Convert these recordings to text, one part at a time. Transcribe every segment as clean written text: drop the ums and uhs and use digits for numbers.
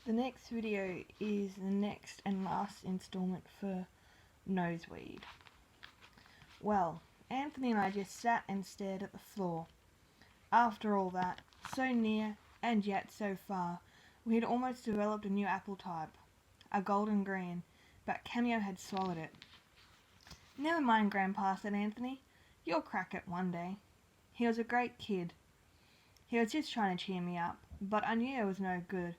The next video is the next and last installment for Noseweed. Well, Anthony and I just sat and stared at the floor. After all that, so near and yet so far, we had almost developed a new apple type, a golden green, but Cameo had swallowed it. "Never mind, Grandpa," said Anthony. "You'll crack it one day." He was a great kid. He was just trying to cheer me up, but I knew it was no good.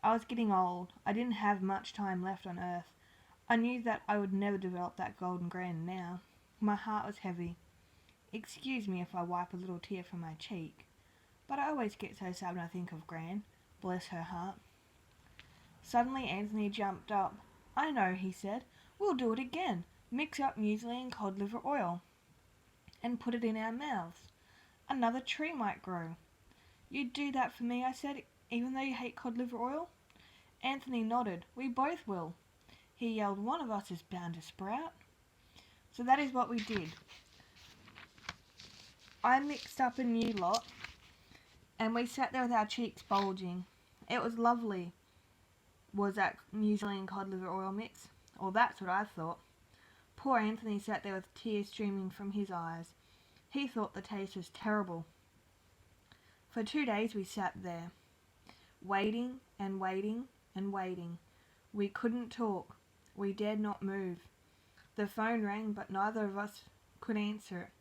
I was getting old. I didn't have much time left on Earth. I knew that I would never develop that golden green now. My heart was heavy. Excuse me if I wipe a little tear from my cheek, but I always get so sad when I think of Gran. Bless her heart. Suddenly Anthony jumped up. "I know," he said. "We'll do it again. Mix up muesli and cod liver oil and put it in our mouths. Another tree might grow." "You'd do that for me," I said, "even though you hate cod liver oil?" Anthony nodded. "We both will." He yelled, "One of us is bound to sprout." So that is what we did. I mixed up a new lot, and we sat there with our cheeks bulging. It was lovely, was that muesli and cod liver oil mix. Or that's what I thought. Poor Anthony sat there with tears streaming from his eyes. He thought the taste was terrible. For 2 days we sat there, waiting and waiting and waiting. We couldn't talk. We dared not move. The phone rang, but neither of us could answer it.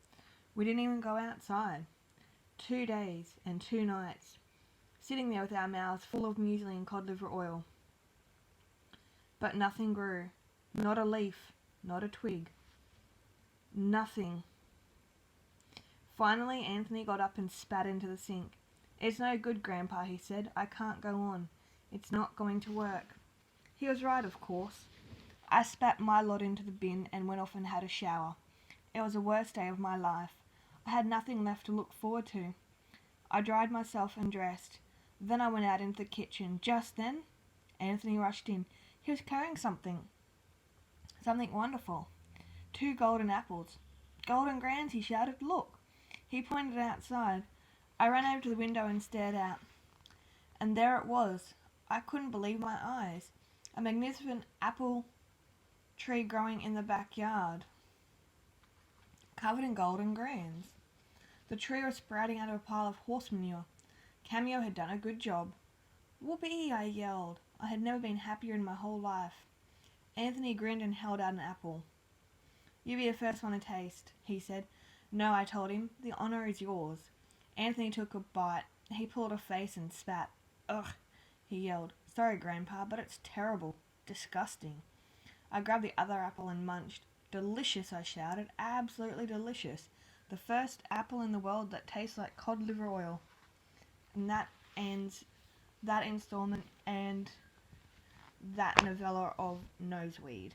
We didn't even go outside. 2 days and 2 nights, sitting there with our mouths full of muesli and cod liver oil. But nothing grew. Not a leaf, not a twig. Nothing. Finally, Anthony got up and spat into the sink. "It's no good, Grandpa," he said. "I can't go on. It's not going to work." He was right, of course. I spat my lot into the bin and went off and had a shower. It was the worst day of my life. I had nothing left to look forward to. I dried myself and dressed. Then I went out into the kitchen. Just then, Anthony rushed in. He was carrying something. Something wonderful. 2 golden apples. "Golden grands," he shouted. "Look." He pointed outside. I ran over to the window and stared out. And there it was. I couldn't believe my eyes. A magnificent apple tree growing in the backyard, covered in golden greens. The tree was sprouting out of a pile of horse manure. Cameo had done a good job. "Whoopee!" I yelled. I had never been happier in my whole life. Anthony grinned and held out an apple. "You be the first one to taste," he said. "No," I told him. "The honor is yours." Anthony took a bite. He pulled a face and spat. "Ugh," he yelled. "Sorry, Grandpa, but it's terrible. Disgusting." I grabbed the other apple and munched. "Delicious," I shouted. "Absolutely delicious. The first apple in the world that tastes like cod liver oil." And that ends that installment and that novella of Noseweed.